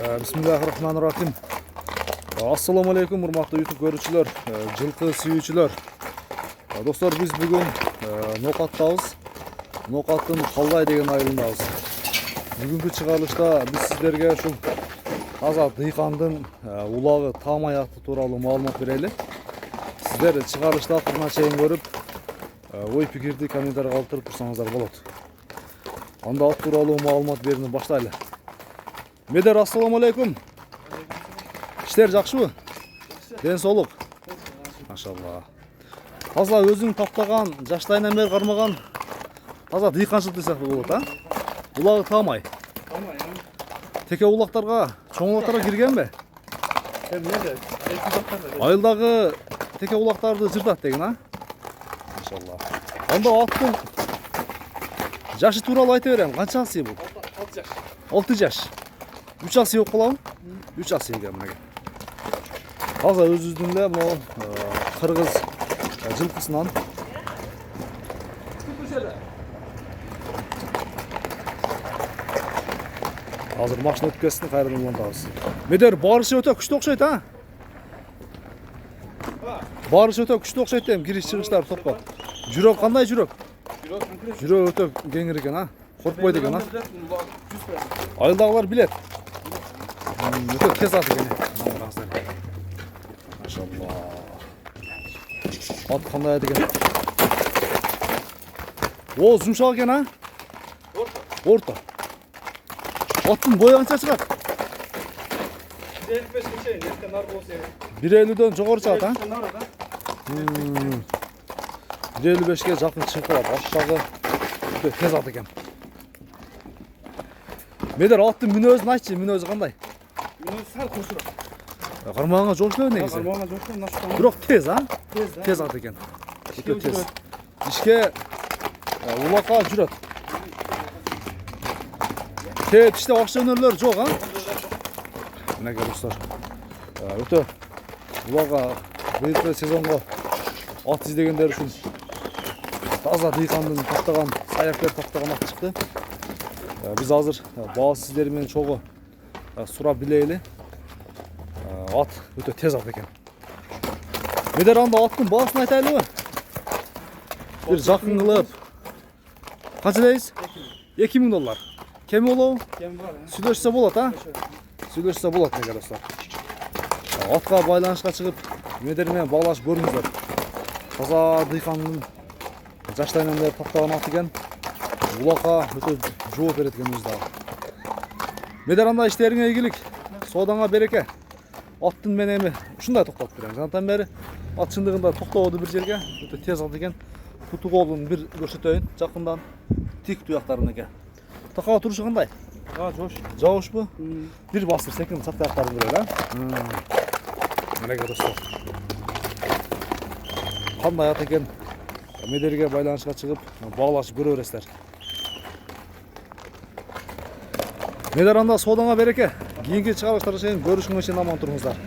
Bismillahirrahmanirrahim. Assalamu alaikum urmaqlı YouTube görүүчүлөр, жылкы сүйүүчүлөр. Достор, биз бүгүн Ноқаттабыз. Ноқаттын Қалдай деген айылындабыз. Бүгүнкү чыгарылышта биз сиздерге ушул таза дыйкандын улагы Тамай аты тууралуу маалымат берели. Сиздер чыгарылышты акырына чейин көрүп, ой пикирди комментарийге калтырып турсаңыздар болот. Анда ат тууралуу маалымат берүүнү баштайлы. Медер, ассаламу алейкум. İşler жакшыбы? Ден соолук. Машалла. Таза өзүң таптаган, жаштайынан бери кармаган таза дыйканчылык десек болот, а? Улагы Тамай. Тамай, Теке улактарга, чоң улактарга киргенби? Эмнеде? Айылдагы теке улактарды жыртат деген, а? Машалла. Анда аттын жашы тууралуу айта берем. Канча сый бул? 6 жаш. 6 жаш. 3 ас yok кылабы? 3 ас екен мына. Таза өзүбүздүн эле могу кыргыз жылкысынан. Азыр машина өтүп кетсин, кайрадан улантабыз. Медер, барышы өтө күчтүү окшойт, а? Барышы өтө күчтүү окшойт дейм, кириш чыгыштар топко. Жүрөк кандай жүрөк? Жүрөк өтө кеңир экен, а? Коркпойт экен, а? Айылдагылар билет. Өтө тез ат экен. Машалла. Ат кандай ат экен? О, жумшак экен, а? Орто. Аттын бою канча чыгат? 1.55 чейин, эртең нар болсо. 1.50дөн жогору чыгат, а? 1.55ке жакын чыгып калат. Аттагы өтө тез ат экен. Медер, аттын мүнөзүн айтчы, мүнөзү кандай? Сал кошурак. Кармагanga жолшоо негизи. Кармагanga жолшоо наштан. Бирок тез, а? Тез, Тез ат экен. Өтө тез. Ишке улакка жүрөт. Тет иште акча өнөрлөр жок, а? Мынакей достор. Өтө улакка быйылкы сезонго ат издегендер үчүн таза дыйкандын таптаган, саяктар таптаган ат чыкты. Биз азыр баа сиздер менен чогуу сурап билели. Ат өтө тез ат экен. Медер, анда аттын баасын айтайлыбы? Бир жакын кылып. Канча дейсиз? 2000 доллар. Кем болобу? Кем бар? Сүйлөшсө болот, а? Сүйлөшсө болот мега достор. Атка байланышка чыгып, Медер менен баалашып көрүңүздөр. Таза дыйкандын жаштайынан бери таптаган ат экен. Улакка өтө жооп берет экен өзү дагы. Медер, анда иштериңе ийгилик, соодаңа береке. Аттын мен эми ушундай токтотуп берем. Жанатан бери ат чындыгында токтободу бир жерге, өтө тез ат экен. Путу колун бир көрсөтөйүн жакындан. Тик туяктарын экен. Такаба турушу кандай? Жош. Жабышпы? Бир басыр секин сак таяктарын көрөлү, а? Мынакей достор. Кандай ат экен? Медерге байланышка чыгып, баалашып көрө бересиздер. Медер, анда соодаңа береке. Кийинки чыгарылыштарда чейин көрүшүнгө чейин аман туруңуздар.